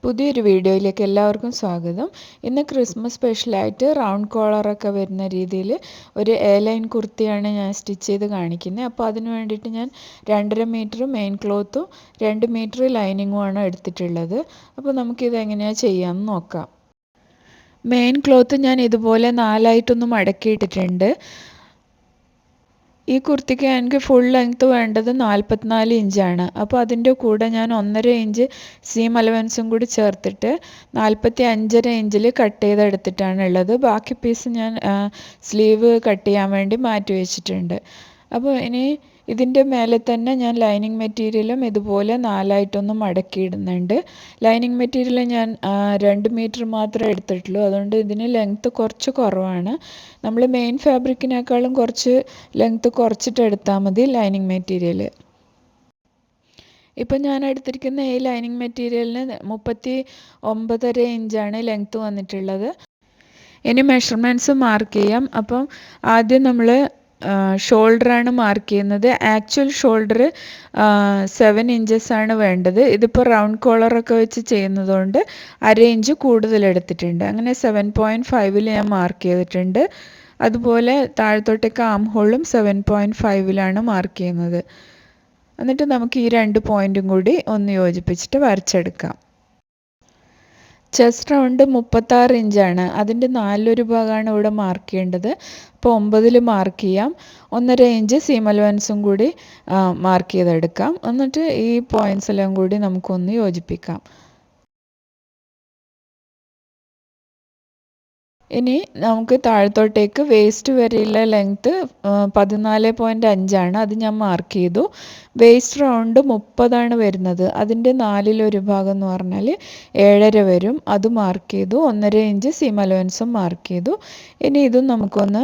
പുതിയൊരു വീഡിയോയിലേക്ക് എല്ലാവർക്കും സ്വാഗതം. ഇന്ന് ക്രിസ്മസ് സ്പെഷ്യലായിട്ട് റൗണ്ട് കോളറൊക്കെ വരുന്ന രീതിയിൽ ഒരു എ ലൈൻ കുർത്തിയാണ് ഞാൻ സ്റ്റിച്ച് ചെയ്ത് കാണിക്കുന്നത്. അപ്പോൾ അതിന് വേണ്ടിയിട്ട് ഞാൻ 2.5 മീറ്റർ മെയിൻ ക്ലോത്തും 2 മീറ്റർ ലൈനിങ്ങുമാണ് എടുത്തിട്ടുള്ളത്. അപ്പോൾ നമുക്കിത് എങ്ങനെയാണ് ചെയ്യാമെന്ന് നോക്കാം. മെയിൻ ക്ലോത്ത് ഞാൻ ഇതുപോലെ 4ആയിട്ടൊന്ന് മടക്കിയിട്ടിട്ടുണ്ട്. ഈ കുർത്തിക്ക് എനിക്ക് ഫുൾ ലെങ്ത്ത് വേണ്ടത് 44 ഇഞ്ചാണ്. അപ്പോൾ അതിൻ്റെ കൂടെ ഞാൻ 1.5 ഇഞ്ച് സീം അലവൻസും കൂടി ചേർത്തിട്ട് 45.5 ഇഞ്ചിൽ കട്ട് ചെയ്തെടുത്തിട്ടാണ് ഉള്ളത്. ബാക്കി പീസ് ഞാൻ സ്ലീവ് കട്ട് ചെയ്യാൻ വേണ്ടി മാറ്റി വെച്ചിട്ടുണ്ട്. അപ്പോൾ ഇനി ഇതിൻ്റെ മേലെ തന്നെ ഞാൻ ലൈനിങ് മെറ്റീരിയലും ഇതുപോലെ 4ആയിട്ടൊന്ന് മടക്കിയിടുന്നുണ്ട്. ലൈനിങ് മെറ്റീരിയൽ ഞാൻ 2 മീറ്റർ മാത്രമേ എടുത്തിട്ടുള്ളൂ. അതുകൊണ്ട് ഇതിന് ലെങ്ത്ത് കുറച്ച് കുറവാണ്. നമ്മൾ മെയിൻ ഫാബ്രിക്കിനേക്കാളും കുറച്ച് ലെങ്ത്ത് കുറച്ചിട്ട് എടുത്താൽ മതി ലൈനിങ് മെറ്റീരിയൽ. ഇപ്പം ഞാൻ എടുത്തിരിക്കുന്ന ഈ ലൈനിങ് മെറ്റീരിയലിന് 39.5 ഇഞ്ചാണ് ലെങ്ത്ത് വന്നിട്ടുള്ളത്. ഇനി മെഷർമെൻറ്റ്സ് മാർക്ക് ചെയ്യാം. അപ്പം ആദ്യം നമ്മൾ ഷോൾഡറാണ് മാർക്ക് ചെയ്യുന്നത്. ആക്ച്വൽ ഷോൾഡർ 7 ഇഞ്ചസ് ആണ് വേണ്ടത്. ഇതിപ്പോൾ റൗണ്ട് കോളറൊക്കെ വെച്ച് ചെയ്യുന്നതുകൊണ്ട് 1/2 ഇഞ്ച് കൂടുതൽ എടുത്തിട്ടുണ്ട്. അങ്ങനെ 7.5 ഞാൻ മാർക്ക് ചെയ്തിട്ടുണ്ട്. അതുപോലെ താഴത്തോട്ടേക്ക് ആം ഹോളും 7.5 മാർക്ക് ചെയ്യുന്നത്. എന്നിട്ട് നമുക്ക് ഈ 2 പോയിൻറ്റും കൂടി ഒന്ന് യോജിപ്പിച്ചിട്ട് വരച്ചെടുക്കാം. ചെസ്റ്റ് റൗണ്ട് 36 ഇഞ്ചാണ്. അതിൻ്റെ 4 ഭാഗമാണ് ഇവിടെ മാർക്ക് ചെയ്യേണ്ടത്. അപ്പോൾ 9 മാർക്ക് ചെയ്യാം. 1.5 ഇഞ്ച് സീം അലവൻസും കൂടി മാർക്ക് ചെയ്തെടുക്കാം. എന്നിട്ട് ഈ പോയിൻറ്റ്സ് എല്ലാം കൂടി നമുക്കൊന്ന് യോജിപ്പിക്കാം. ഇനി നമുക്ക് താഴത്തോട്ടേക്ക് വേസ്റ്റ് വരെയുള്ള ലെങ്ത്ത് 14.5 അത് ഞാൻ മാർക്ക് ചെയ്തു. വേസ്റ്റ് റൗണ്ട് 30 വരുന്നത്. അതിൻ്റെ 4 ഭാഗം എന്ന് പറഞ്ഞാൽ 7.5 വരും. അത് മാർക്ക് ചെയ്തു. 1.5 ഇഞ്ച് സീം അലവൻസും മാർക്ക് ചെയ്തു. ഇനി ഇതും നമുക്കൊന്ന്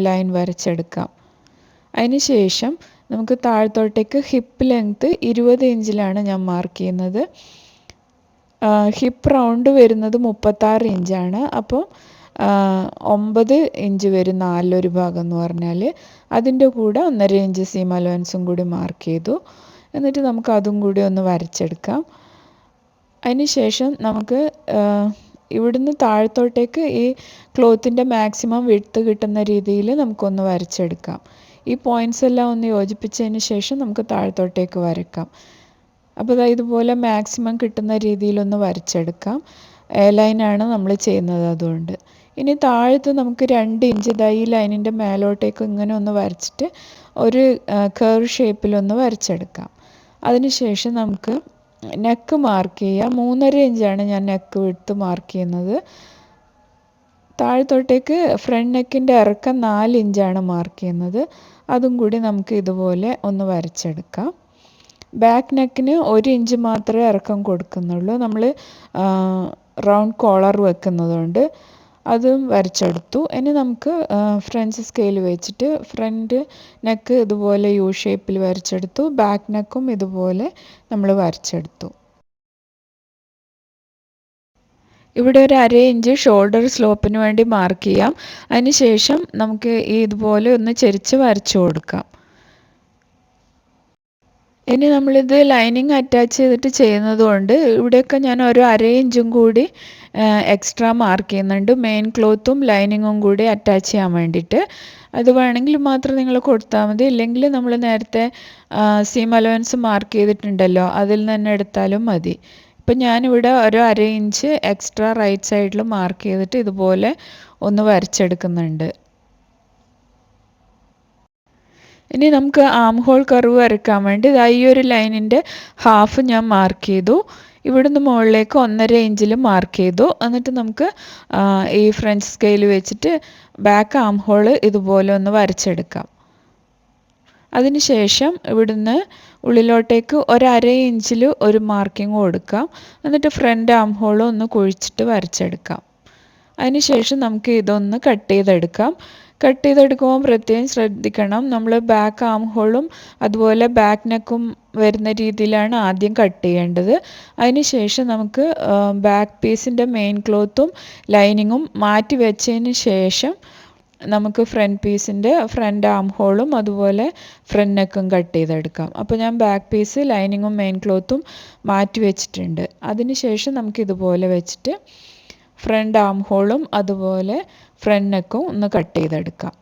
ലൈൻ വരച്ചെടുക്കാം. അതിന് ശേഷം നമുക്ക് താഴത്തോട്ടേക്ക് ഹിപ്പ് ലെങ്ത്ത് 20 ഇഞ്ചിലാണ് ഞാൻ മാർക്ക് ചെയ്യുന്നത്. ഹിപ്പ് റൗണ്ട് വരുന്നത് 36 ഇഞ്ചാണ്. അപ്പോൾ 9 ഇഞ്ച് വരും 4 ഭാഗം എന്ന് പറഞ്ഞാൽ. അതിൻ്റെ കൂടെ 1.5 ഇഞ്ച് സീം അലവൻസും കൂടി മാർക്ക് ചെയ്തു. എന്നിട്ട് നമുക്ക് അതും കൂടി ഒന്ന് വരച്ചെടുക്കാം. അതിന് ശേഷം നമുക്ക് ഇവിടുന്ന് താഴത്തോട്ടേക്ക് ഈ ക്ലോത്തിൻ്റെ മാക്സിമം വിഡ്ത്ത് കിട്ടുന്ന രീതിയിൽ നമുക്കൊന്ന് വരച്ചെടുക്കാം. ഈ പോയിൻറ്റ്സ് എല്ലാം ഒന്ന് യോജിപ്പിച്ചതിന് ശേഷം നമുക്ക് താഴത്തോട്ടേക്ക് വരക്കാം. അപ്പോൾ ഇതുപോലെ മാക്സിമം കിട്ടുന്ന രീതിയിലൊന്ന് വരച്ചെടുക്കാം. എ ലൈനാണ് നമ്മൾ ചെയ്യുന്നത് അതുകൊണ്ട്. ഇനി താഴത്ത് നമുക്ക് 2 ഇഞ്ച് ഈ ലൈനിൻ്റെ മേലോട്ടേക്ക് ഇങ്ങനെ ഒന്ന് വരച്ചിട്ട് ഒരു കർവ് ഷേപ്പിലൊന്ന് വരച്ചെടുക്കാം. അതിനുശേഷം നമുക്ക് നെക്ക് മാർക്ക് ചെയ്യാം. 3.5 ഇഞ്ചാണ് ഞാൻ നെക്ക് വിഡ്ത്ത് മാർക്ക് ചെയ്യുന്നത്. താഴത്തോട്ടേക്ക് ഫ്രണ്ട് നെക്കിൻ്റെ ഇറക്കം 4 ഇഞ്ചാണ് മാർക്ക് ചെയ്യുന്നത്. അതും കൂടി നമുക്ക് ഇതുപോലെ ഒന്ന് വരച്ചെടുക്കാം. ബാക്ക് നെക്കിന് 1 ഇഞ്ച് മാത്രമേ ഇറക്കം കൊടുക്കുന്നുള്ളൂ. നമ്മൾ റൗണ്ട് കോളർ വെക്കുന്നതുകൊണ്ട് അതും വരച്ചെടുത്തു. ഇനി നമുക്ക് ഫ്രഞ്ച് സ്കെയിൽ വെച്ചിട്ട് ഫ്രണ്ട് നെക്ക് ഇതുപോലെ യു ഷേപ്പിൽ വരച്ചെടുത്തു. ബാക്ക് നെക്കും ഇതുപോലെ നമ്മൾ വരച്ചെടുത്തു. ഇവിടെ ഒരു 1/2 ഇഞ്ച് ഷോൾഡർ സ്ലോപ്പിന് വേണ്ടി മാർക്ക് ചെയ്യാം. അതിന് ശേഷം നമുക്ക് ഇതുപോലെ ഒന്ന് ചെരിച്ച് വരച്ചു കൊടുക്കാം. ഇനി നമ്മളിത് ലൈനിങ് അറ്റാച്ച് ചെയ്തിട്ട് ചെയ്യുന്നത് കൊണ്ട് ഇവിടെയൊക്കെ ഞാൻ ഒരു 1/2 ഇഞ്ചും കൂടി എക്സ്ട്രാ മാർക്ക് ചെയ്യുന്നുണ്ട്. മെയിൻ ക്ലോത്തും ലൈനിങ്ങും കൂടി അറ്റാച്ച് ചെയ്യാൻ വേണ്ടിയിട്ട്. അത് വേണമെങ്കിൽ മാത്രം നിങ്ങൾ കൊടുത്താൽ മതി. ഇല്ലെങ്കിൽ നമ്മൾ നേരത്തെ സീം അലവൻസ് മാർക്ക് ചെയ്തിട്ടുണ്ടല്ലോ, അതിൽ നിന്ന് തന്നെ എടുത്താലും മതി. ഇപ്പം ഞാനിവിടെ ഒരു 1/2 ഇഞ്ച് എക്സ്ട്രാ റൈറ്റ് സൈഡിൽ മാർക്ക് ചെയ്തിട്ട് ഇതുപോലെ ഒന്ന് വരച്ചെടുക്കുന്നുണ്ട്. ഇനി നമുക്ക് ആം ഹോൾ കർവ് വരയ്ക്കാൻ വേണ്ടി ഈ ഒരു ലൈനിൻ്റെ ഹാഫ് ഞാൻ മാർക്ക് ചെയ്തു. ഇവിടുന്ന് മുകളിലേക്ക് 1.5 ഇഞ്ചിൽ മാർക്ക് ചെയ്തു. എന്നിട്ട് നമുക്ക് ഈ ഫ്രഞ്ച് സ്കെയിൽ വെച്ചിട്ട് ബാക്ക് ആം ഹോൾ ഇതുപോലെ ഒന്ന് വരച്ചെടുക്കാം. അതിനുശേഷം ഇവിടുന്ന് ഉള്ളിലോട്ടേക്ക് ഒരു 1/2 ഇഞ്ചിൽ ഒരു മാർക്കിങ് കൊടുക്കാം. എന്നിട്ട് ഫ്രണ്ട് ആം ഹോൾ ഒന്ന് കുഴിച്ചിട്ട് വരച്ചെടുക്കാം. അതിനുശേഷം നമുക്ക് ഇതൊന്ന് കട്ട് ചെയ്തെടുക്കാം. കട്ട് ചെയ്തെടുക്കുമ്പോൾ പ്രത്യേകം ശ്രദ്ധിക്കണം. നമ്മൾ ബാക്ക് ആം ഹോളും അതുപോലെ ബാക്ക് നെക്കും വരുന്ന രീതിയിലാണ് ആദ്യം കട്ട് ചെയ്യേണ്ടത്. അതിനുശേഷം നമുക്ക് ബാക്ക് പീസിൻ്റെ മെയിൻ ക്ലോത്തും ലൈനിങ്ങും മാറ്റി വെച്ചതിന് ശേഷം നമുക്ക് ഫ്രണ്ട് പീസിൻ്റെ ഫ്രണ്ട് ആം ഹോളും അതുപോലെ ഫ്രണ്ട് നെക്കും കട്ട് ചെയ്തെടുക്കാം. അപ്പോൾ ഞാൻ ബാക്ക് പീസ് ലൈനിങ്ങും മെയിൻ ക്ലോത്തും മാറ്റി വെച്ചിട്ടുണ്ട്. അതിന് ശേഷം നമുക്കിതുപോലെ വെച്ചിട്ട് ഫ്രണ്ട് ആം ഹോളും അതുപോലെ ഫ്രണ്ട് നെക്കും ഒന്ന് കട്ട് ചെയ്തെടുക്കാം.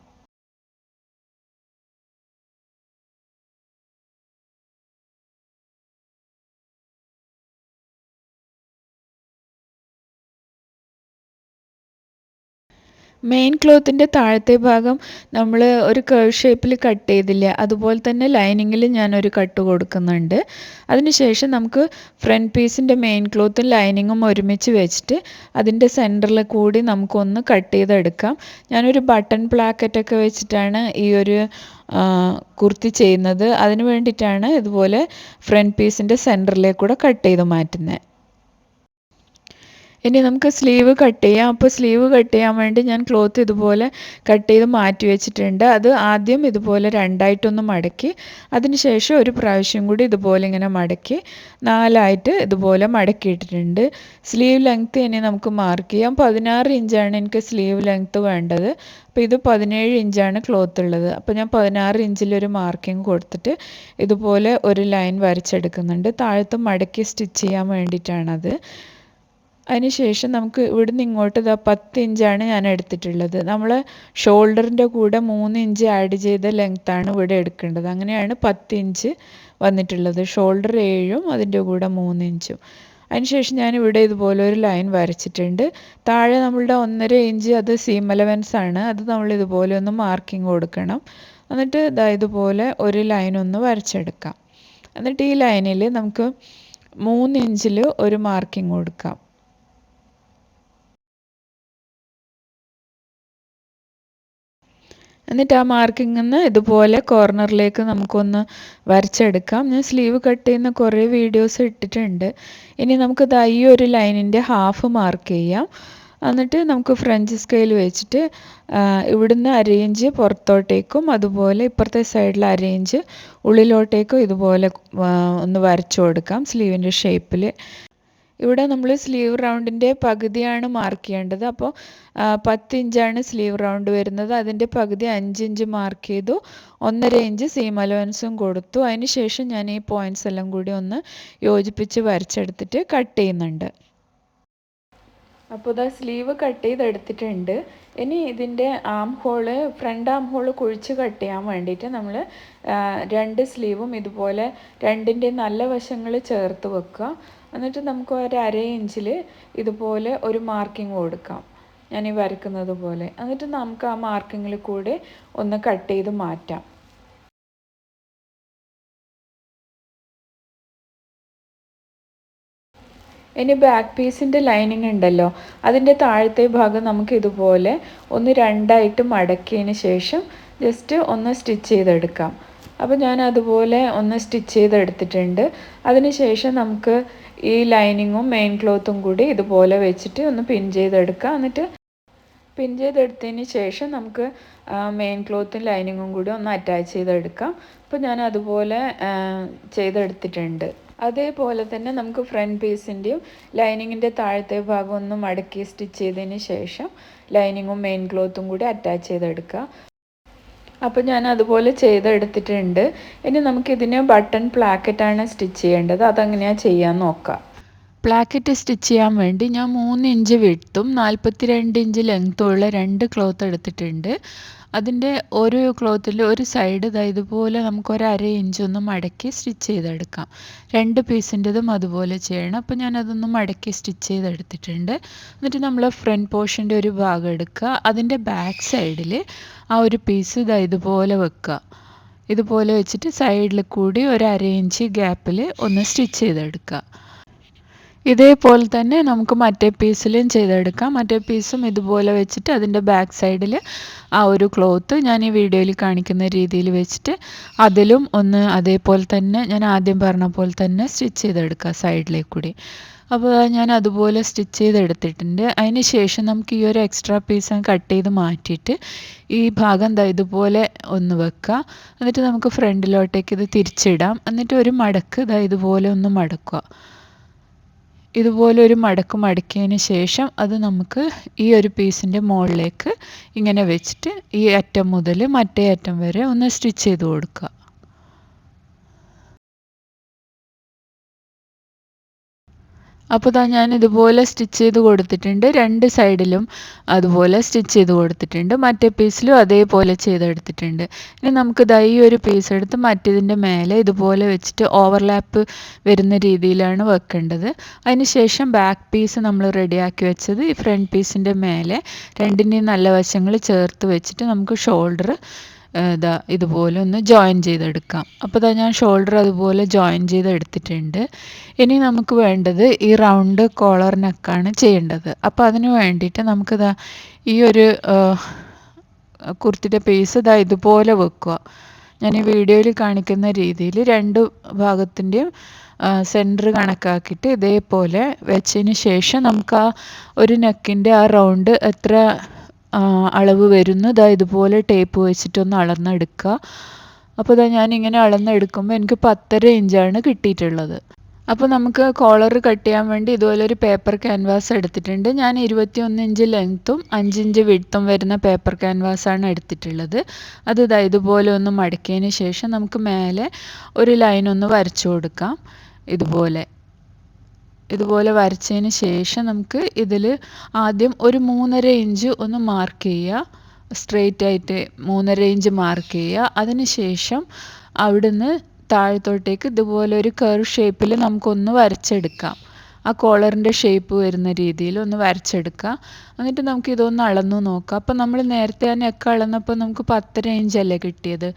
മെയിൻ ക്ലോത്തിൻ്റെ താഴത്തെ ഭാഗം നമ്മൾ ഒരു കേർവ് ഷേപ്പിൽ കട്ട് ചെയ്തില്ല, അതുപോലെ തന്നെ ലൈനിങ്ങിൽ ഞാനൊരു കട്ട് കൊടുക്കുന്നുണ്ട്. അതിനുശേഷം നമുക്ക് ഫ്രണ്ട് പീസിൻ്റെ മെയിൻ ക്ലോത്തും ലൈനിങ്ങും ഒരുമിച്ച് വെച്ചിട്ട് അതിൻ്റെ സെൻറ്ററിൽ കൂടി നമുക്കൊന്ന് കട്ട് ചെയ്തെടുക്കാം. ഞാനൊരു ബട്ടൺ പ്ലാക്കറ്റൊക്കെ വെച്ചിട്ടാണ് ഈ ഒരു കുർത്തി ചെയ്യുന്നത്. അതിന് വേണ്ടിയിട്ടാണ് ഇതുപോലെ ഫ്രണ്ട് പീസിൻ്റെ സെൻറ്ററിലേക്കൂടെ കട്ട് ചെയ്ത് മാറ്റുന്നത്. ഇനി നമുക്ക് സ്ലീവ് കട്ട് ചെയ്യാം. അപ്പോൾ സ്ലീവ് കട്ട് ചെയ്യാൻ വേണ്ടി ഞാൻ ക്ലോത്ത് ഇതുപോലെ കട്ട് ചെയ്ത് മാറ്റി വെച്ചിട്ടുണ്ട്. അത് ആദ്യം ഇതുപോലെ രണ്ടായിട്ടൊന്ന് മടക്കി അതിന് ശേഷം ഒരു പ്രാവശ്യം കൂടി ഇതുപോലെ ഇങ്ങനെ മടക്കി 4ആയിട്ട് ഇതുപോലെ മടക്കിയിട്ടിട്ടുണ്ട്. സ്ലീവ് ലെങ്ത്ത് ഇനി നമുക്ക് മാർക്ക് ചെയ്യാം. 16 ഇഞ്ചാണ് എനിക്ക് സ്ലീവ് ലെങ്ത്ത് വേണ്ടത്. അപ്പോൾ ഇത് 17 ഇഞ്ചാണ് ക്ലോത്ത് ഉള്ളത്. അപ്പോൾ ഞാൻ 16 ഇഞ്ചിലൊരു മാർക്കിംഗ് കൊടുത്തിട്ട് ഇതുപോലെ ഒരു ലൈൻ വരച്ചെടുക്കുന്നുണ്ട്. താഴത്ത് മടക്കി സ്റ്റിച്ച് ചെയ്യാൻ വേണ്ടിയിട്ടാണത്. അതിനുശേഷം നമുക്ക് ഇവിടുന്ന് ഇങ്ങോട്ട് 10 ഇഞ്ചാണ് ഞാൻ എടുത്തിട്ടുള്ളത്. നമ്മൾ ഷോൾഡറിൻ്റെ കൂടെ 3 ഇഞ്ച് ആഡ് ചെയ്ത ലെങ്ത്താണ് ഇവിടെ എടുക്കേണ്ടത്. അങ്ങനെയാണ് 10 ഇഞ്ച് വന്നിട്ടുള്ളത്. ഷോൾഡർ 7ഉം അതിൻ്റെ കൂടെ 3 ഇഞ്ചും. അതിനുശേഷം ഞാൻ ഇവിടെ ഇതുപോലെ ഒരു ലൈൻ വരച്ചിട്ടുണ്ട്. താഴെ നമ്മളുടെ 1.5 ഇഞ്ച് അത് സീം അലവൻസ് ആണ്. അത് നമ്മൾ ഇതുപോലെ ഒന്ന് മാർക്കിംഗ് കൊടുക്കണം. എന്നിട്ട് ഇതുപോലെ ഒരു ലൈൻ ഒന്ന് വരച്ചെടുക്കാം. എന്നിട്ട് ഈ ലൈനിൽ നമുക്ക് 3 ഇഞ്ചിൽ ഒരു മാർക്കിംഗ് കൊടുക്കാം. എന്നിട്ട് ആ മാർക്കിങ്ങിൽ നിന്ന് ഇതുപോലെ കോർണറിലേക്ക് നമുക്കൊന്ന് വരച്ചെടുക്കാം. ഞാൻ സ്ലീവ് കട്ട് ചെയ്യുന്ന കുറേ വീഡിയോസ് ഇട്ടിട്ടുണ്ട്. ഇനി നമുക്ക് ഈ ഒരു ലൈനിൻ്റെ ഹാഫ് മാർക്ക് ചെയ്യാം. എന്നിട്ട് നമുക്ക് ഫ്രഞ്ച് സ്കെയിൽ വെച്ചിട്ട് ഇവിടുന്ന് 1/2 ഇഞ്ച് പുറത്തോട്ടേക്കും അതുപോലെ ഇപ്പുറത്തെ സൈഡിൽ 1/2 ഇഞ്ച് ഉള്ളിലോട്ടേക്കും ഇതുപോലെ ഒന്ന് വരച്ചു കൊടുക്കാം സ്ലീവിൻ്റെ ഷേപ്പിൽ. ഇവിടെ നമ്മൾ സ്ലീവ് റൗണ്ടിൻ്റെ പകുതിയാണ് മാർക്ക് ചെയ്യേണ്ടത്. അപ്പോൾ 10 ഇഞ്ചാണ് സ്ലീവ് റൗണ്ട് വരുന്നത്. അതിൻ്റെ പകുതി 5 ഇഞ്ച് മാർക്ക് ചെയ്തു. 1.5 ഇഞ്ച് സീം അലവൻസും കൊടുത്തു. അതിന് ശേഷം ഞാൻ ഈ പോയിൻറ്റ്സ് എല്ലാം കൂടി ഒന്ന് യോജിപ്പിച്ച് വരച്ചെടുത്തിട്ട് കട്ട് ചെയ്യുന്നുണ്ട്. അപ്പോൾ സ്ലീവ് കട്ട് ചെയ്തെടുത്തിട്ടുണ്ട്. ഇനി ഇതിൻ്റെ ഫ്രണ്ട് ആം ഹോള് കുഴിച്ച് കട്ട് ചെയ്യാൻ വേണ്ടിയിട്ട് നമ്മൾ 2 സ്ലീവും ഇതുപോലെ രണ്ടിൻ്റെ നല്ല വശങ്ങൾ ചേർത്ത് വെക്കുക. എന്നിട്ട് നമുക്ക് 1/2 ഇഞ്ചിൽ ഇതുപോലെ ഒരു മാർക്കിംഗ് കൊടുക്കാം, ഞാൻ ഈ വരയ്ക്കുന്നത് പോലെ. എന്നിട്ട് നമുക്ക് ആ മാർക്കിങ്ങിൽ കൂടെ ഒന്ന് കട്ട് ചെയ്ത് മാറ്റാം. ഇനി ബാക്ക് പീസിൻ്റെ ലൈനിങ് ഉണ്ടല്ലോ, അതിൻ്റെ താഴത്തെ ഭാഗം നമുക്ക് ഇതുപോലെ ഒന്ന് 2ആയിട്ട് മടക്കിയതിന് ശേഷം ജസ്റ്റ് ഒന്ന് സ്റ്റിച്ച് ചെയ്തെടുക്കാം. അപ്പോൾ ഞാൻ അതുപോലെ ഒന്ന് സ്റ്റിച്ച് ചെയ്തെടുത്തിട്ടുണ്ട്. അതിന് ശേഷം നമുക്ക് ഈ ലൈനിങ്ങും മെയിൻ ക്ലോത്തും കൂടി ഇതുപോലെ വെച്ചിട്ട് ഒന്ന് പിൻ ചെയ്തെടുക്കാം. എന്നിട്ട് പിൻ ചെയ്തെടുത്തതിന് ശേഷം നമുക്ക് മെയിൻ ക്ലോത്തും ലൈനിങ്ങും കൂടി ഒന്ന് അറ്റാച്ച് ചെയ്തെടുക്കാം. അപ്പോൾ ഞാൻ അതുപോലെ ചെയ്തെടുത്തിട്ടുണ്ട്. അതേപോലെ തന്നെ നമുക്ക് ഫ്രണ്ട് പീസിൻ്റെയും ലൈനിങ്ങിൻ്റെ താഴത്തെ ഭാഗം ഒന്ന് മടക്കി സ്റ്റിച്ച് ചെയ്തതിന് ശേഷം ലൈനിങ്ങും മെയിൻ ക്ലോത്തും കൂടി അറ്റാച്ച് ചെയ്തെടുക്കുക. അപ്പോൾ ഞാൻ അതുപോലെ ചെയ്തെടുത്തിട്ടുണ്ട്. ഇനി നമുക്കിതിന് ബട്ടൺ പ്ലാക്കറ്റാണ് സ്റ്റിച്ച് ചെയ്യേണ്ടത്. അതെങ്ങനെയാണ് ചെയ്യാൻ നോക്കാം. പ്ലാക്കറ്റ് സ്റ്റിച്ച് ചെയ്യാൻ വേണ്ടി ഞാൻ 3 ഇഞ്ച് വിഡ്ത്തും 42 ഇഞ്ച് ലെങ്ത്തുള്ള 2 ക്ലോത്ത് എടുത്തിട്ടുണ്ട്. അതിൻ്റെ ഒരു ക്ലോത്തിൽ ഒരു സൈഡ് ഇതുപോലെ നമുക്ക് 1/2 ഇഞ്ച് ഒന്ന് മടക്കി സ്റ്റിച്ച് ചെയ്തെടുക്കാം. 2 പീസിൻ്റെതും അതുപോലെ ചെയ്യണം. അപ്പോൾ ഞാനതൊന്ന് മടക്കി സ്റ്റിച്ച് ചെയ്തെടുത്തിട്ടുണ്ട്. എന്നിട്ട് നമ്മൾ ഫ്രണ്ട് പോർഷൻ്റെ ഒരു ഭാഗം എടുക്കുക. അതിൻ്റെ ബാക്ക് സൈഡിൽ ആ ഒരു പീസ് ഇതുപോലെ വെക്കുക. ഇതുപോലെ വെച്ചിട്ട് സൈഡിൽ കൂടി 1/2 ഇഞ്ച് ഗ്യാപ്പിൽ ഒന്ന് സ്റ്റിച്ച് ചെയ്തെടുക്കുക. ഇതേപോലെ തന്നെ നമുക്ക് മറ്റേ പീസിലും ചെയ്തെടുക്കാം. മറ്റേ പീസും ഇതുപോലെ വെച്ചിട്ട് അതിൻ്റെ ബാക്ക് സൈഡിൽ ആ ഒരു ക്ലോത്ത് ഞാൻ ഈ വീഡിയോയിൽ കാണിക്കുന്ന രീതിയിൽ വെച്ചിട്ട് അതിലും ഒന്ന് അതേപോലെ തന്നെ ഞാൻ ആദ്യം പറഞ്ഞ പോലെ തന്നെ സ്റ്റിച്ച് ചെയ്തെടുക്കുക സൈഡിലേക്ക് കൂടി. അപ്പോൾ ഞാൻ അതുപോലെ സ്റ്റിച്ച് ചെയ്തെടുത്തിട്ടുണ്ട്. അതിന് ശേഷം നമുക്ക് ഈ ഒരു എക്സ്ട്രാ പീസ് കട്ട് ചെയ്ത് മാറ്റിയിട്ട് ഈ ഭാഗം ഇതുപോലെ ഒന്ന് വെക്കുക. എന്നിട്ട് നമുക്ക് ഫ്രണ്ടിലോട്ടേക്ക് ഇത് തിരിച്ചിടാം. എന്നിട്ട് ഒരു മടക്ക് ഇതുപോലെ ഒന്ന് മടക്കുക. ഇതുപോലെ ഒരു മടക്ക് മടക്കിയതിന് ശേഷം അത് നമുക്ക് ഈ ഒരു പീസിൻ്റെ മുകളിലേക്ക് ഇങ്ങനെ വെച്ചിട്ട് ഈ അറ്റം മുതൽ മറ്റേ അറ്റം വരെ ഒന്ന് സ്റ്റിച്ച് ചെയ്ത് കൊടുക്കുക. അപ്പോൾ ദാ ഞാൻ ഇതുപോലെ സ്റ്റിച്ച് ചെയ്ത് കൊടുത്തിട്ടുണ്ട്. രണ്ട് സൈഡിലും അതുപോലെ സ്റ്റിച്ച് ചെയ്ത് കൊടുത്തിട്ടുണ്ട്. മറ്റേ പീസിലും അതേപോലെ ചെയ്തെടുത്തിട്ടുണ്ട്. ഇനി നമുക്ക് ദാ ഈ ഒരു പീസ് എടുത്ത് മറ്റേതിൻ്റെ മേലെ ഇതുപോലെ വെച്ചിട്ട് ഓവർലാപ്പ് വരുന്ന രീതിയിലാണ് വെക്കേണ്ടത്. അതിന് ശേഷം ബാക്ക് പീസ് നമ്മൾ റെഡിയാക്കി വെച്ചത് ഈ ഫ്രണ്ട് പീസിൻ്റെ മേലെ രണ്ടിൻ്റെയും നല്ല വശങ്ങൾ ചേർത്ത് വെച്ചിട്ട് നമുക്ക് ഷോൾഡർ ദാ ഇതുപോലെ ഒന്ന് ജോയിൻ ചെയ്തെടുക്കാം. അപ്പോൾ ദാ ഞാൻ ഷോൾഡർ അതുപോലെ ജോയിൻ ചെയ്തെടുത്തിട്ടുണ്ട്. ഇനി നമുക്ക് വേണ്ടത് ഈ റൗണ്ട് കോളർ നെക്കാണ് ചെയ്യേണ്ടത്. അപ്പോൾ അതിന് വേണ്ടിയിട്ട് നമുക്ക് ദാ ഈ ഒരു കുർത്തിയുടെ പീസ് ദാ ഇതുപോലെ വെക്കുക. ഞാൻ ഈ വീഡിയോയിൽ കാണിക്കുന്ന രീതിയിൽ രണ്ട് ഭാഗത്തിൻ്റെയും സെൻറ്റർ കണക്കാക്കിയിട്ട് ഇതേപോലെ വെച്ചതിന് ശേഷം നമുക്ക് ആ ഒരു നെക്കിൻ്റെ ആ റൗണ്ട് എത്ര അളവ് വരുന്നു ദാ ഇതുപോലെ ടേപ്പ് വെച്ചിട്ടൊന്ന് അളന്നെടുക്കുക. അപ്പോൾ ദാ ഞാനിങ്ങനെ അളന്നെടുക്കുമ്പോൾ എനിക്ക് 10.5 ഇഞ്ചാണ് കിട്ടിയിട്ടുള്ളത്. അപ്പോൾ നമുക്ക് കോളർ കട്ട് ചെയ്യാൻ വേണ്ടി ഇതുപോലെ ഒരു പേപ്പർ ക്യാൻവാസ് എടുത്തിട്ടുണ്ട്. ഞാൻ 21 ഇഞ്ച് ലെങ്ത്തും 5 ഇഞ്ച് വിഡ്ത്തും വരുന്ന പേപ്പർ ക്യാൻവാസാണ് എടുത്തിട്ടുള്ളത്. അത് ദാ ഇതുപോലെ ഒന്ന് മടക്കിയതിന് ശേഷം നമുക്ക് മേലെ ഒരു ലൈൻ ഒന്ന് വരച്ചു കൊടുക്കാം. ഇതുപോലെ വരച്ചതിന് ശേഷം നമുക്ക് ഇതിൽ ആദ്യം ഒരു 3.5 ഇഞ്ച് ഒന്ന് മാർക്ക് ചെയ്യുക. സ്ട്രെയിറ്റ് ആയിട്ട് 3.5 ഇഞ്ച് മാർക്ക് ചെയ്യുക. അതിന് ശേഷം അവിടുന്ന് താഴത്തോട്ടേക്ക് ഇതുപോലെ ഒരു കർവ് ഷേപ്പിൽ നമുക്കൊന്ന് വരച്ചെടുക്കാം. ആ കോളറിൻ്റെ ഷേപ്പ് വരുന്ന രീതിയിൽ ഒന്ന് വരച്ചെടുക്കുക. എന്നിട്ട് നമുക്ക് ഇതൊന്ന് അളന്നു നോക്കാം. അപ്പോൾ നമ്മൾ നേരത്തെ ആ നെക്ക് അളന്നപ്പോൾ നമുക്ക് 10.5 ഇഞ്ചല്ലേ കിട്ടിയത്.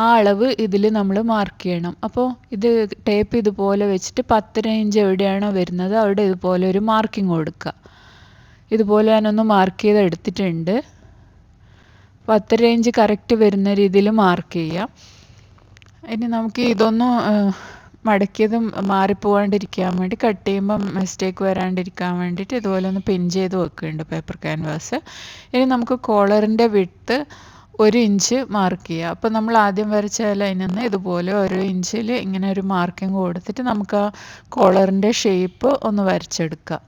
ആ അളവ് ഇതിൽ നമ്മൾ മാർക്ക് ചെയ്യണം. അപ്പോൾ ഇത് ടേപ്പ് ഇതുപോലെ വെച്ചിട്ട് 10.5 ഇഞ്ച് എവിടെയാണോ വരുന്നത് അവിടെ ഇതുപോലെ ഒരു മാർക്കിംഗ് കൊടുക്കുക. ഇതുപോലെ ഞാനൊന്ന് മാർക്ക് ചെയ്ത് എടുത്തിട്ടുണ്ട്. 10.5 ഇഞ്ച് കറക്റ്റ് വരുന്ന രീതിയിൽ മാർക്ക് ചെയ്യാം. ഇനി നമുക്ക് ഇതൊന്ന് മടക്കിയത് മാറിപ്പോകാണ്ടിരിക്കാൻ വേണ്ടി കട്ട് ചെയ്യുമ്പം മിസ്റ്റേക്ക് വരാണ്ടിരിക്കാൻ വേണ്ടിയിട്ട് ഇതുപോലെ ഒന്ന് പിൻ ചെയ്ത് വെക്കുന്നുണ്ട് പേപ്പർ ക്യാൻവാസ്. ഇനി നമുക്ക് കോളറിൻ്റെ വിഡ്ത്ത് 1 ഇഞ്ച് മാർക്ക് ചെയ്യുക. അപ്പോൾ നമ്മൾ ആദ്യം വരച്ച ലൈനിൽ നിന്ന് ഇതുപോലെ 1 ഇഞ്ചിൽ ഇങ്ങനെ ഒരു മാർക്കിംഗ് കൊടുത്തിട്ട് നമുക്ക് ആ കോളറിൻ്റെ ഷേപ്പ് ഒന്ന് വരച്ചെടുക്കാം.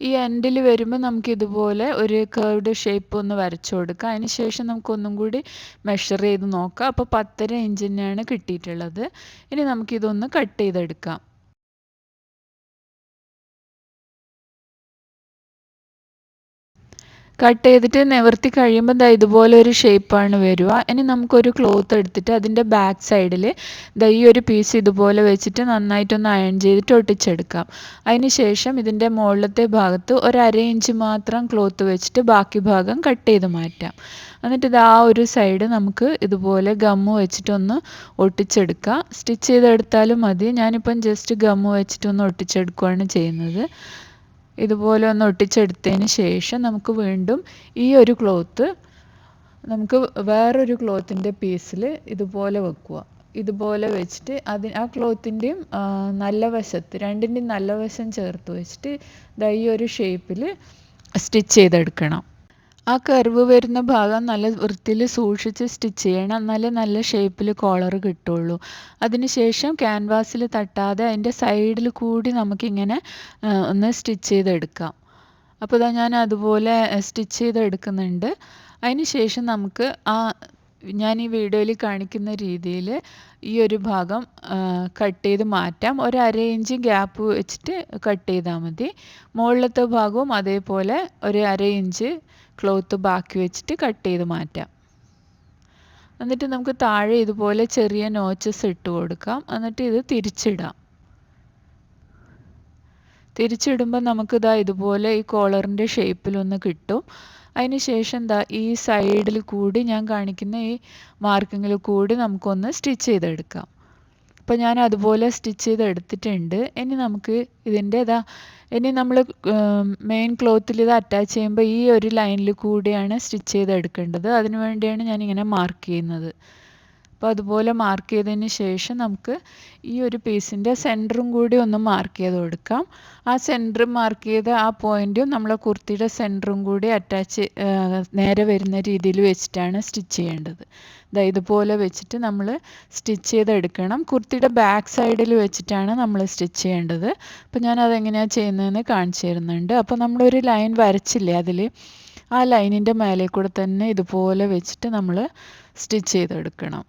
ഈ എൻഡിൽ വരുമ്പോൾ നമുക്ക് ഇതുപോലെ ഒരു കർവ്ഡ് ഷേപ്പ് ഒന്ന് വരച്ചു കൊടുക്കാം. അതിന് ശേഷം നമുക്കൊന്നും കൂടി മെഷർ ചെയ്ത് നോക്കാം. അപ്പോൾ 10.5 ഇഞ്ച് തന്നെയാണ് കിട്ടിയിട്ടുള്ളത്. ഇനി നമുക്കിതൊന്ന് കട്ട് ചെയ്തെടുക്കാം. കട്ട് ചെയ്തിട്ട് നിവർത്തി കഴിയുമ്പോൾ ദാ ഇതുപോലെ ഒരു ഷേപ്പാണ് വരിക. ഇനി നമുക്കൊരു ക്ലോത്ത് എടുത്തിട്ട് അതിൻ്റെ ബാക്ക് സൈഡിൽ ദാ ഈ ഒരു പീസ് ഇതുപോലെ വെച്ചിട്ട് നന്നായിട്ടൊന്ന് അയൺ ചെയ്തിട്ട് ഒട്ടിച്ചെടുക്കാം. അതിന് ശേഷം ഇതിൻ്റെ മുകളിലത്തെ ഭാഗത്ത് ഒരു 1/2 ഇഞ്ച് മാത്രം ക്ലോത്ത് വെച്ചിട്ട് ബാക്കി ഭാഗം കട്ട് ചെയ്ത് മാറ്റാം. എന്നിട്ട് ഇത് ആ ഒരു സൈഡ് നമുക്ക് ഇതുപോലെ ഗമ്മ് വെച്ചിട്ടൊന്ന് ഒട്ടിച്ചെടുക്കാം. സ്റ്റിച്ച് ചെയ്തെടുത്താലും മതി. ഞാനിപ്പം ജസ്റ്റ് ഗമ്മ് വെച്ചിട്ടൊന്ന് ഒട്ടിച്ചെടുക്കുകയാണ് ചെയ്യുന്നത്. ഇതുപോലെ ഒന്ന് ഒട്ടിച്ചെടുത്തതിന് ശേഷം നമുക്ക് വീണ്ടും ഈ ഒരു ക്ലോത്ത് നമുക്ക് വേറൊരു ക്ലോത്തിൻ്റെ പീസിൽ ഇതുപോലെ വെക്കുക. ഇതുപോലെ വെച്ചിട്ട് ആ ക്ലോത്തിൻ്റെയും നല്ല വശത്ത് രണ്ടിൻ്റെയും നല്ല വശം ചേർത്ത് വെച്ചിട്ട് ദാ ഈ ഒരു ഷേപ്പിൽ സ്റ്റിച്ച് ചെയ്തെടുക്കണം. ആ കർവ് വരുന്ന ഭാഗം നല്ല വൃത്തിയിൽ സൂക്ഷിച്ച് സ്റ്റിച്ച് ചെയ്യണം. എന്നാലേ നല്ല ഷേപ്പിൽ കോളർ കിട്ടുള്ളൂ. അതിന് ശേഷം ക്യാൻവാസിൽ തട്ടാതെ അതിൻ്റെ സൈഡിൽ കൂടി നമുക്കിങ്ങനെ ഒന്ന് സ്റ്റിച്ച് ചെയ്തെടുക്കാം. അപ്പോൾ ഇതാ ഞാൻ അതുപോലെ സ്റ്റിച്ച് ചെയ്തെടുക്കുന്നുണ്ട്. അതിന് ശേഷം നമുക്ക് ഞാൻ ഈ വീഡിയോയിൽ കാണിക്കുന്ന രീതിയിൽ ഈ ഒരു ഭാഗം കട്ട് ചെയ്ത് മാറ്റാം. ഒരു 1/2 ഇഞ്ച് ഗ്യാപ്പ് വെച്ചിട്ട് കട്ട് ചെയ്താൽ മതി. മുകളിലത്തെ ഭാഗവും അതേപോലെ ഒരു 1/2 ഇഞ്ച് ക്ലോത്ത് ബാക്കി വെച്ചിട്ട് കട്ട് ചെയ്ത് മാറ്റാം. എന്നിട്ട് നമുക്ക് താഴെ ഇതുപോലെ ചെറിയ നോച്ചസ് ഇട്ട് കൊടുക്കാം. എന്നിട്ട് ഇത് തിരിച്ചിടാം. തിരിച്ചിടുമ്പോൾ നമുക്കിതാ ഇതുപോലെ ഈ കോളറിൻ്റെ ഷേപ്പിലൊന്ന് കിട്ടും. അതിന് ശേഷം ദാ ഈ സൈഡിൽ കൂടി ഞാൻ കാണിക്കുന്ന ഈ മാർക്കിങ്ങിൽ കൂടി നമുക്കൊന്ന് സ്റ്റിച്ച് ചെയ്തെടുക്കാം. അപ്പോൾ ഞാൻ അതുപോലെ സ്റ്റിച്ച് ചെയ്തെടുത്തിട്ടുണ്ട്. ഇനി നമുക്ക് ഇതിൻ്റെ ഇനി നമ്മൾ മെയിൻ ക്ലോത്തിൽ ഇത് അറ്റാച്ച് ചെയ്യുമ്പോൾ ഈ ഒരു ലൈനിൽ കൂടിയാണ് സ്റ്റിച്ച് ചെയ്തെടുക്കേണ്ടത്. അതിനു വേണ്ടിയാണ് ഞാനിങ്ങനെ മാർക്ക് ചെയ്യുന്നത്. അപ്പോൾ അതുപോലെ മാർക്ക് ചെയ്തതിന് ശേഷം നമുക്ക് ഈ ഒരു പീസിൻ്റെ സെൻറ്ററും കൂടി ഒന്ന് മാർക്ക് ചെയ്ത് കൊടുക്കാം. ആ സെൻറ്റർ മാർക്ക് ചെയ്ത ആ പോയിൻറ്റും നമ്മളെ കുർത്തിയുടെ സെൻറ്ററും കൂടി നേരെ വരുന്ന രീതിയിൽ വെച്ചിട്ടാണ് സ്റ്റിച്ച് ചെയ്യേണ്ടത്. ഇതുപോലെ വെച്ചിട്ട് നമ്മൾ സ്റ്റിച്ച് ചെയ്തെടുക്കണം. കുർത്തിയുടെ ബാക്ക് സൈഡിൽ വെച്ചിട്ടാണ് നമ്മൾ സ്റ്റിച്ച് ചെയ്യേണ്ടത്. അപ്പോൾ ഞാൻ അതെങ്ങനെയാണ് ചെയ്യുന്നതെന്ന് കാണിച്ചു തരുന്നുണ്ട്. അപ്പോൾ നമ്മളൊരു ലൈൻ വരച്ചില്ലേ അതിൽ, ആ ലൈനിൻ്റെ മേലെ കൂടെ തന്നെ ഇതുപോലെ വെച്ചിട്ട് നമ്മൾ സ്റ്റിച്ച് ചെയ്തെടുക്കണം.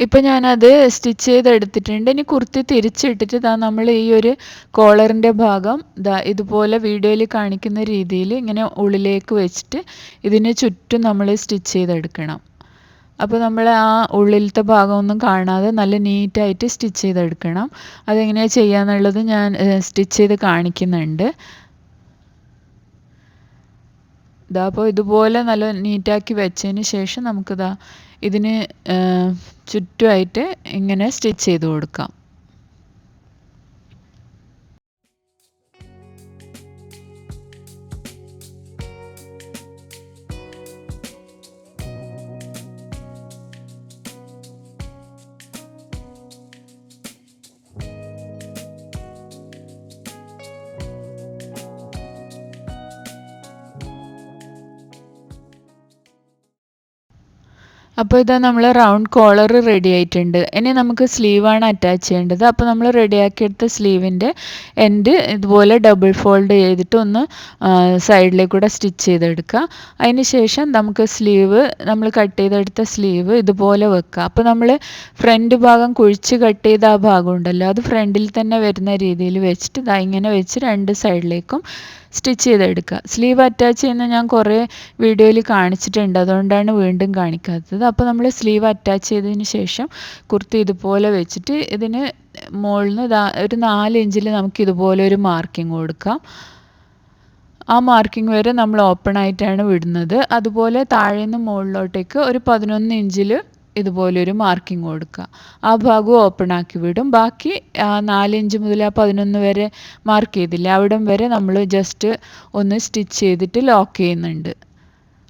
ഇപ്പോൾ ഞാനത് സ്റ്റിച്ച് ചെയ്തെടുത്തിട്ടുണ്ട്. ഇനി കുർത്തി തിരിച്ചിട്ടിട്ട് നമ്മൾ ഈ ഒരു കോളറിൻ്റെ ഭാഗം ഇതുപോലെ വീഡിയോയിൽ കാണിക്കുന്ന രീതിയിൽ ഇങ്ങനെ ഉള്ളിലേക്ക് വെച്ചിട്ട് ഇതിന് ചുറ്റും നമ്മൾ സ്റ്റിച്ച് ചെയ്തെടുക്കണം. അപ്പോൾ നമ്മൾ ആ ഉള്ളിലത്തെ ഭാഗമൊന്നും കാണാതെ നല്ല നീറ്റായിട്ട് സ്റ്റിച്ച് ചെയ്തെടുക്കണം. അതെങ്ങനെയാണ് ചെയ്യാന്നുള്ളത് ഞാൻ സ്റ്റിച്ച് ചെയ്ത് കാണിക്കുന്നുണ്ട്. അപ്പോൾ ഇതുപോലെ നല്ല നീറ്റാക്കി വെച്ചതിന് ശേഷം നമുക്കിതാ ഇതിന് ചുറ്റുമായിട്ട് ഇങ്ങനെ സ്റ്റിച്ച് ചെയ്ത് കൊടുക്കാം. അപ്പോൾ ഇതാ നമ്മൾ റൗണ്ട് കോളർ റെഡി ആയിട്ടുണ്ട്. ഇനി നമുക്ക് സ്ലീവാണ് അറ്റാച്ച് ചെയ്യേണ്ടത്. അപ്പോൾ നമ്മൾ റെഡിയാക്കിയെടുത്ത സ്ലീവിൻ്റെ എൻഡ് ഇതുപോലെ ഡബിൾ ഫോൾഡ് ചെയ്തിട്ട് ഒന്ന് സൈഡിലേക്കൂടെ സ്റ്റിച്ച് ചെയ്തെടുക്കുക. അതിന് ശേഷം നമുക്ക് നമ്മൾ കട്ട് ചെയ്തെടുത്ത സ്ലീവ് ഇതുപോലെ വെക്കുക. അപ്പോൾ നമ്മൾ ഫ്രണ്ട് ഭാഗം കുഴിച്ച് കട്ട് ചെയ്ത ആ ഭാഗം ഉണ്ടല്ലോ, അത് ഫ്രണ്ടിൽ തന്നെ വരുന്ന രീതിയിൽ വെച്ചിട്ട് ഇങ്ങനെ വെച്ച് രണ്ട് സൈഡിലേക്കും സ്റ്റിച്ച് ചെയ്തെടുക്കുക. സ്ലീവ് അറ്റാച്ച് ചെയ്യുന്ന ഞാൻ കുറേ വീഡിയോയിൽ കാണിച്ചിട്ടുണ്ട്, അതുകൊണ്ടാണ് വീണ്ടും കാണിക്കാത്തത്. അപ്പോൾ നമ്മൾ സ്ലീവ് അറ്റാച്ച് ചെയ്തതിന് ശേഷം കുർത്തി ഇതുപോലെ വെച്ചിട്ട് ഇതിന് മുകളിൽ നിന്ന് ഒരു 4 ഇഞ്ചിൽ നമുക്ക് ഇതുപോലെ ഒരു മാർക്കിംഗ് കൊടുക്കാം. ആ മാർക്കിംഗ് വരെ നമ്മൾ ഓപ്പൺ ആയിട്ടാണ് വിടുന്നത്. അതുപോലെ താഴെ നിന്ന് മുകളിലോട്ടേക്ക് ഒരു 11 ഇഞ്ചിൽ ഇതുപോലൊരു മാർക്കിംഗ് കൊടുക്കുക. ആ ഭാഗവും ഓപ്പൺ ആക്കി വിടും. ബാക്കി 4 ഇഞ്ച് മുതൽ 11 വരെ മാർക്ക് ചെയ്തില്ല, അവിടം വരെ നമ്മൾ ജസ്റ്റ് ഒന്ന് സ്റ്റിച്ച് ചെയ്തിട്ട് ലോക്ക് ചെയ്യുന്നുണ്ട്.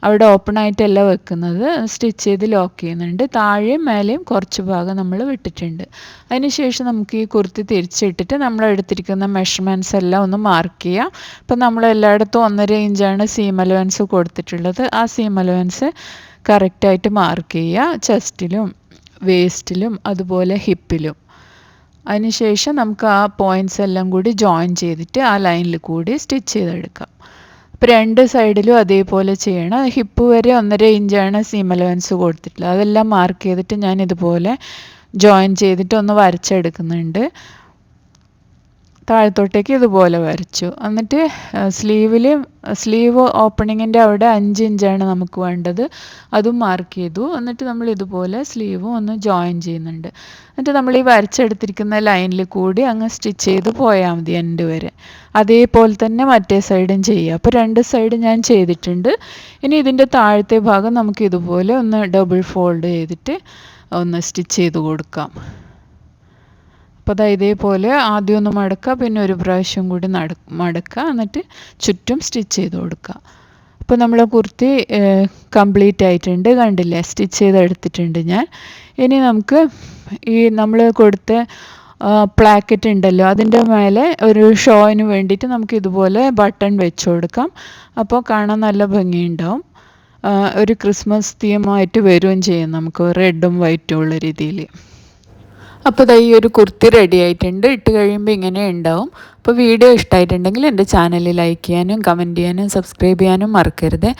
അവിടെ ഓപ്പൺ ആയിട്ടല്ല വെക്കുന്നത്, സ്റ്റിച്ച് ചെയ്ത് ലോക്ക് ചെയ്യുന്നുണ്ട്. താഴെയും മേലെയും കുറച്ച് ഭാഗം നമ്മൾ വിട്ടിട്ടുണ്ട്. അതിനുശേഷം നമുക്ക് ഈ കുർത്തി തിരിച്ചിട്ടിട്ട് നമ്മൾ എടുത്തിരിക്കുന്ന മെഷർമെൻറ്റ്സ് എല്ലാം ഒന്ന് മാർക്ക് ചെയ്യാം. അപ്പം നമ്മൾ എല്ലായിടത്തും 1.5 ഇഞ്ചാണ് സീം അലവൻസ് കൊടുത്തിട്ടുള്ളത്. ആ സീം അലവൻസ് കറക്റ്റായിട്ട് മാർക്ക് ചെയ്യുക, ചെസ്റ്റിലും വേസ്റ്റിലും അതുപോലെ ഹിപ്പിലും. അതിനുശേഷം നമുക്ക് ആ പോയിൻറ്റ്സ് എല്ലാം കൂടി ജോയിൻ ചെയ്തിട്ട് ആ ലൈനിൽ കൂടി സ്റ്റിച്ച് ചെയ്തെടുക്കാം. അപ്പോൾ രണ്ട് സൈഡിലും അതേപോലെ ചെയ്യണം. ഹിപ്പ് വരെ 1.5 ഇഞ്ചാണ് സീം അലവൻസ് കൊടുത്തിട്ടുള്ളത്. അതെല്ലാം മാർക്ക് ചെയ്തിട്ട് ഞാൻ ഇതുപോലെ ജോയിൻ ചെയ്തിട്ട് ഒന്ന് വരച്ചെടുക്കുന്നുണ്ട്. താഴത്തോട്ടേക്ക് ഇതുപോലെ വരച്ചു. എന്നിട്ട് സ്ലീവ് ഓപ്പണിങ്ങിൻ്റെ അവിടെ 5 ഇഞ്ചാണ് നമുക്ക് വേണ്ടത്, അതും മാർക്ക് ചെയ്തു. എന്നിട്ട് നമ്മൾ ഇതുപോലെ സ്ലീവും ഒന്ന് ജോയിൻ ചെയ്യുന്നുണ്ട്. എന്നിട്ട് നമ്മൾ ഈ വരച്ചെടുത്തിരിക്കുന്ന ലൈനിൽ കൂടി അങ്ങ് സ്റ്റിച്ച് ചെയ്ത് പോയാൽ മതി എൻഡ് വരെ. അതേപോലെ തന്നെ മറ്റേ സൈഡും ചെയ്യുക. അപ്പോൾ രണ്ട് സൈഡ് ഞാൻ ചെയ്തിട്ടുണ്ട്. ഇനി ഇതിൻ്റെ താഴത്തെ ഭാഗം നമുക്ക് ഇതുപോലെ ഒന്ന് ഡബിൾ ഫോൾഡ് ചെയ്തിട്ട് ഒന്ന് സ്റ്റിച്ച് ചെയ്ത് കൊടുക്കാം. അപ്പോൾ ഇതേപോലെ ആദ്യം ഒന്ന് മടക്കുക, പിന്നെ ഒരു പ്രാവശ്യം കൂടി മടക്കുക, എന്നിട്ട് ചുറ്റും സ്റ്റിച്ച് ചെയ്ത് കൊടുക്കുക. അപ്പോൾ നമ്മളെ കുർത്തി കംപ്ലീറ്റ് ആയിട്ടുണ്ട്, കണ്ടില്ലേ, സ്റ്റിച്ച് ചെയ്തെടുത്തിട്ടുണ്ട് ഞാൻ. ഇനി നമുക്ക് ഈ നമ്മൾ കൊടുത്ത പ്ലാക്കറ്റ് ഉണ്ടല്ലോ അതിൻ്റെ മേലെ ഒരു ഷോയിന് വേണ്ടിയിട്ട് നമുക്ക് ഇതുപോലെ ബട്ടൺ വെച്ച് കൊടുക്കാം. അപ്പോൾ കാണാൻ നല്ല ഭംഗിയുണ്ടാവും. ഒരു ക്രിസ്മസ് തീമായിട്ട് വരികയും ചെയ്യും നമുക്ക് റെഡും വൈറ്റും ഉള്ള രീതിയിൽ. അപ്പോൾ ദാ ഈ ഒരു കുർത്തി റെഡി ആയിട്ടുണ്ട്. ഇട്ട് കഴിയുമ്പോൾ ഇങ്ങനെ ഉണ്ടാവും. അപ്പോൾ വീഡിയോ ഇഷ്ടമായിട്ടുണ്ടെങ്കിൽ എൻ്റെ ചാനൽ ലൈക്ക് ചെയ്യാനും കമൻറ്റ് ചെയ്യാനും സബ്സ്ക്രൈബ് ചെയ്യാനും മറക്കരുത്.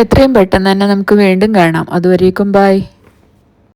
എത്രയും പെട്ടെന്ന് തന്നെ നമുക്ക് വീണ്ടും കാണാം. അതുവരേക്കും ബൈ.